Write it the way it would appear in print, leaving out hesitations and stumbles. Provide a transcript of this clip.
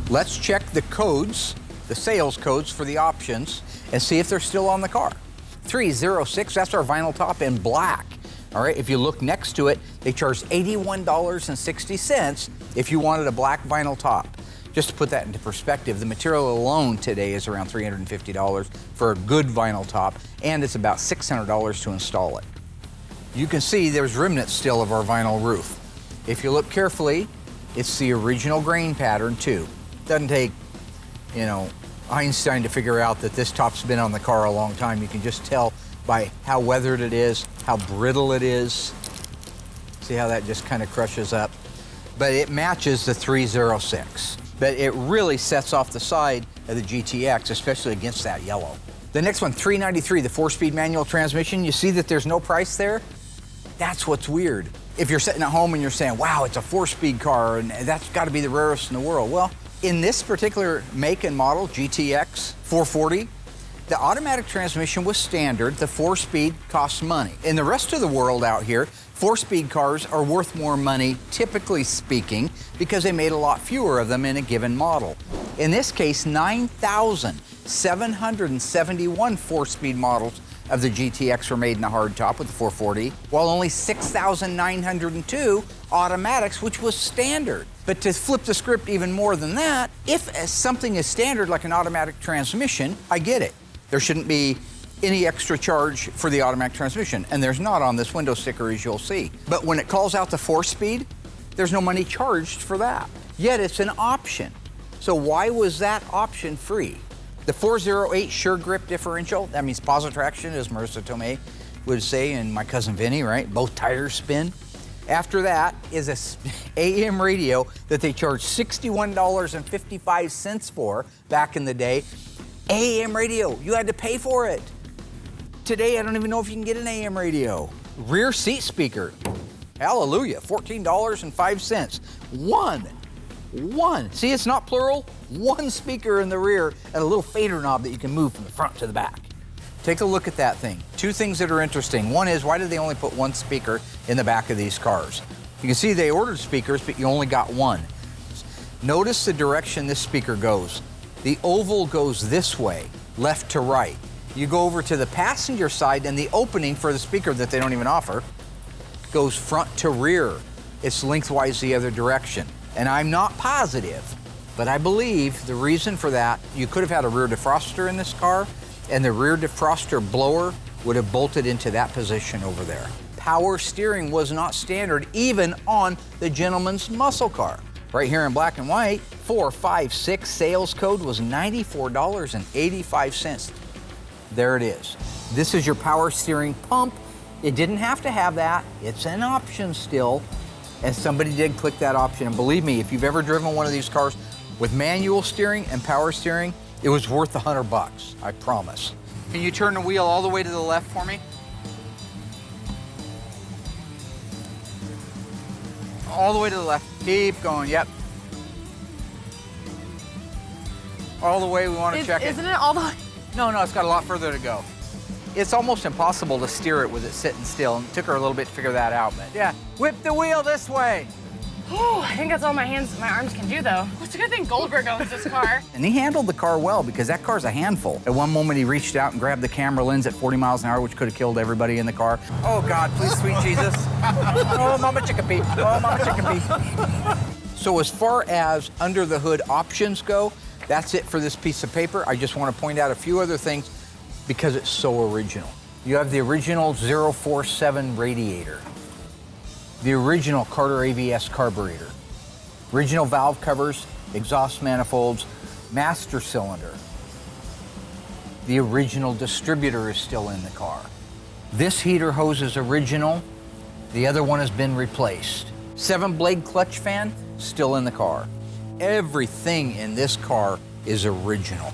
Let's check the codes, the sales codes for the options, and see if they're still on the car. 306, that's our vinyl top in black. All right, if you look next to it, they charge $81.60 if you wanted a black vinyl top. Just to put that into perspective, the material alone today is around $350 for a good vinyl top, and it's about $600 to install it. You can see there's remnants still of our vinyl roof. If you look carefully, it's the original grain pattern too. Doesn't take, you know, Einstein to figure out that this top's been on the car a long time. You can just tell by how weathered it is, how brittle it is. See how that just kind of crushes up? But it matches the 306. But it really sets off the side of the GTX, especially against that yellow. The next one, 393, the 4-speed manual transmission. You see that there's no price there? That's what's weird. If you're sitting at home and you're saying, wow, it's a 4-speed car and that's gotta be the rarest in the world. Well, in this particular make and model, GTX 440, the automatic transmission was standard. The 4-speed costs money. In the rest of the world out here, 4-speed cars are worth more money, typically speaking, because they made a lot fewer of them in a given model. In this case, 9,771 4-speed models of the GTX were made in the hardtop with the 440, while only 6,902 automatics, which was standard. But to flip the script even more than that, if something is standard like an automatic transmission, I get it. There shouldn't be any extra charge for the automatic transmission, and there's not on this window sticker, as you'll see. But when it calls out the 4-speed, there's no money charged for that. Yet it's an option. So why was that option free? The 408 Sure Grip differential, that means positive traction, as Marissa Tomei would say, and my cousin Vinny, right? Both tires spin. After that is a AM radio that they charged $61.55 for back in the day. AM radio, you had to pay for it. Today, I don't even know if you can get an AM radio. Rear seat speaker, hallelujah, $14.05. One. See, it's not plural. One speaker in the rear and a little fader knob that you can move from the front to the back. Take a look at that thing. Two things that are interesting. One is, why did they only put one speaker in the back of these cars? You can see they ordered speakers, but you only got one. Notice the direction this speaker goes. The oval goes this way, left to right. You go over to the passenger side and the opening for the speaker that they don't even offer goes front to rear. It's lengthwise the other direction. And I'm not positive, but I believe the reason for that, you could have had a rear defroster in this car, and the rear defroster blower would have bolted into that position over there. Power steering was not standard even on the gentleman's muscle car. Right here in black and white, 456 sales code was $94.85. There it is. This is your power steering pump. It didn't have to have that. It's an option still. And somebody did click that option. And believe me, if you've ever driven one of these cars with manual steering and power steering, it was worth $100, I promise. Can you turn the wheel all the way to the left for me? All the way to the left. Keep going, yep. All the way, we want to check it. Isn't it all the way? No, it's got a lot further to go. It's almost impossible to steer it with it sitting still, and it took her a little bit to figure that out, but yeah. Whip the wheel this way. Oh, I think that's all my arms can do, though. It's a good thing Goldberg owns this car. And he handled the car well, because that car's a handful. At one moment, he reached out and grabbed the camera lens at 40 miles an hour, which could have killed everybody in the car. Oh, God, please, sweet Jesus. Oh, Mama Chickapee. Oh, Mama Chickapee. So as far as under the hood options go, that's it for this piece of paper. I just want to point out a few other things because it's so original. You have the original 047 radiator, the original Carter AVS carburetor, original valve covers, exhaust manifolds, master cylinder. The original distributor is still in the car. This heater hose is original. The other one has been replaced. 7-blade clutch fan, still in the car. Everything in this car is original.